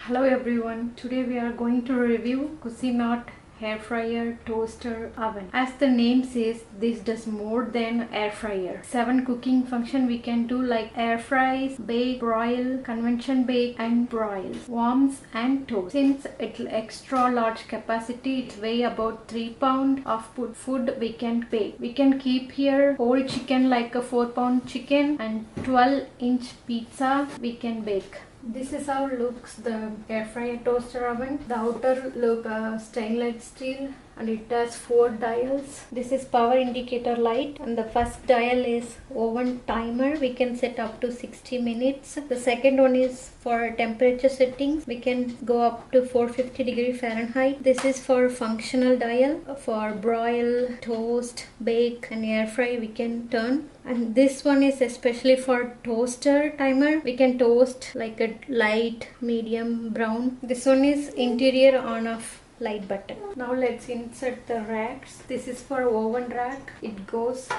Hello everyone, today we are going to review Cuisinart hair fryer toaster oven. As the name says, this does more than air fryer. 7 cooking function we can do like air fries, bake, broil, convention bake and broil, warms and toast. Since it's extra large capacity, it weigh about 3 pound of food we can bake. We can keep here whole chicken like a 4-pound chicken and 12-inch pizza we can bake. This is how looks the air fryer toaster oven. The outer look stainless steel and it has 4 dials. This is power indicator light and the first dial is oven timer. We can set up to 60 minutes. The second one is for temperature settings. We can go up to 450 degree Fahrenheit. This is for functional dial. For broil, toast, bake and air fry we can turn. And this one is especially for toaster timer. We can toast like a light, medium, brown. This one is interior on off light button. Now let's insert the racks. This is for oven rack. It goes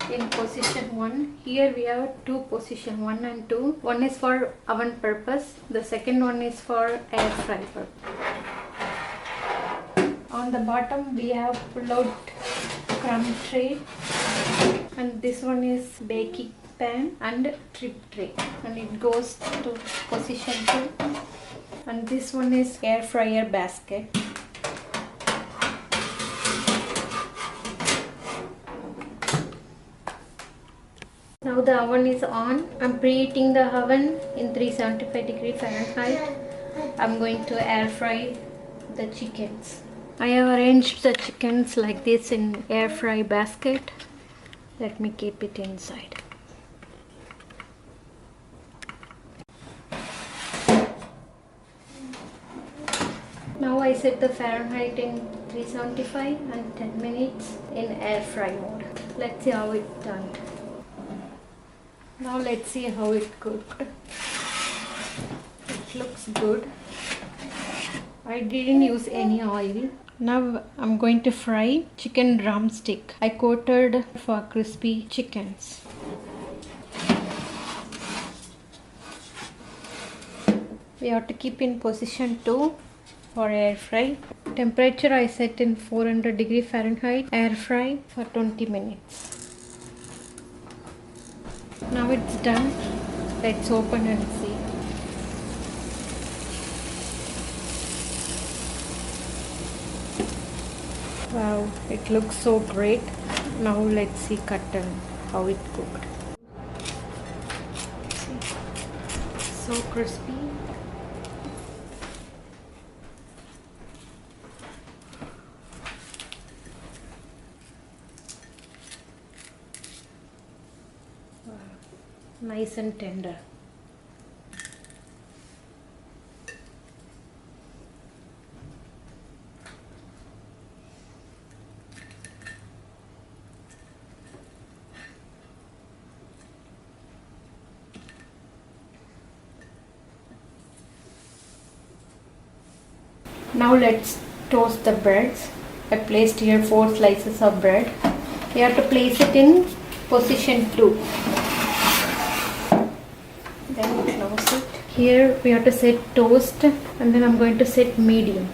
in position 1. Here we have 2 position, 1 and 2. One is for oven purpose. The second one is for air fry purpose. On the bottom we have pull out crumb tray. And this one is baking pan and trip tray, and it goes to position 2. And this one is air fryer basket. Now the oven is on. I'm preheating the oven in 375 degree Fahrenheit. I'm going to air fry the chickens. I have arranged the chickens like this in air fry basket. Let me keep it inside. Now I set the Fahrenheit in 375 and 10 minutes in air fry mode. Let's see how it turned. Now let's see how it cooked. It looks good. I didn't use any oil. Now I'm going to fry chicken drumstick. I coated for crispy chickens. We have to keep in position 2 for air fry. Temperature I set in 400 degree Fahrenheit. Air fry for 20 minutes. Now it's done. Let's open and see. Wow, it looks so great. Now let's see cut and how it cooked. See, so crispy. Wow, nice and tender. Now let's toast the breads. I placed here 4 slices of bread. We have to place it in position 2. Then close it. Here we have to set toast and then I'm going to set medium.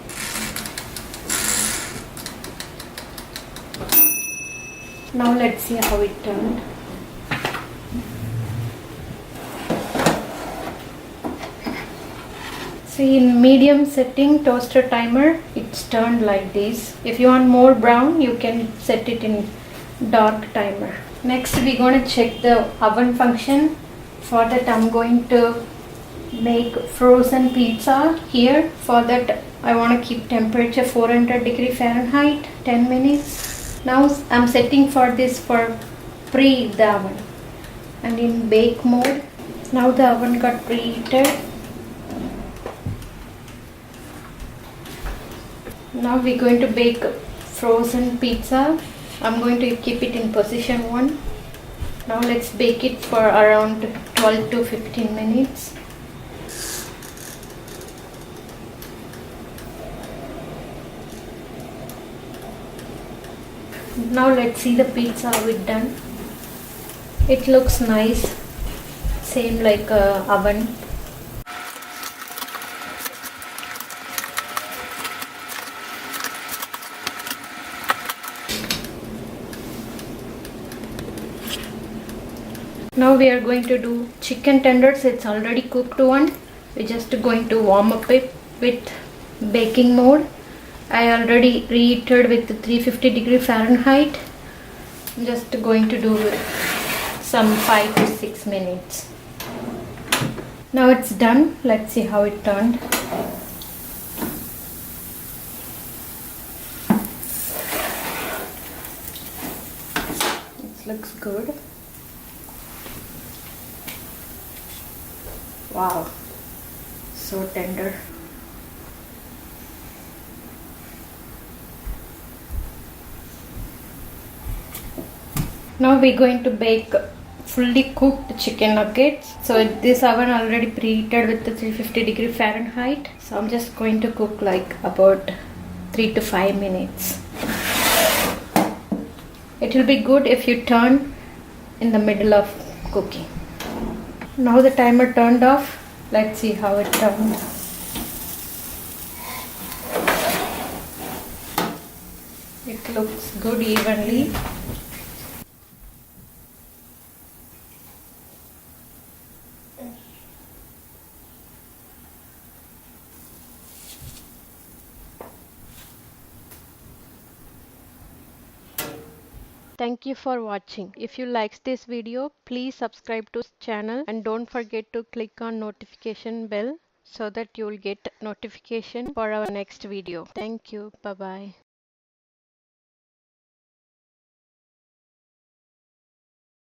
Now let's see how it turned. See, in medium setting toaster timer, it's turned like this. If you want more brown, you can set it in dark timer. Next, we're going to check the oven function. For that, I'm going to make frozen pizza here. For that, I want to keep temperature 400 degree Fahrenheit, 10 minutes. Now, I'm setting for this for preheat the oven. And in bake mode, now the oven got preheated. Now we're going to bake frozen pizza. I'm going to keep it in position 1. Now let's bake it for around 12 to 15 minutes. Now let's see the pizza how it done. It looks nice, same like a oven. Now we are going to do chicken tenders. It's already cooked one. We're just going to warm up it with baking mode. I already reheated with 350 Fahrenheit. I'm just going to do some 5 to 6 minutes. Now it's done. Let's see how it turned. It looks good. Wow, so tender. Now we're going to bake fully cooked chicken nuggets. So this oven already preheated with the 350 Fahrenheit. So I'm just going to cook like about 3 to 5 minutes. It will be good if you turn in the middle of cooking. Now the timer turned off. Let's see how it turned. It looks good evenly. Thank you for watching. If you liked this video, please subscribe to this channel and don't forget to click on notification bell so that you will get notification for our next video. Thank you. Bye bye.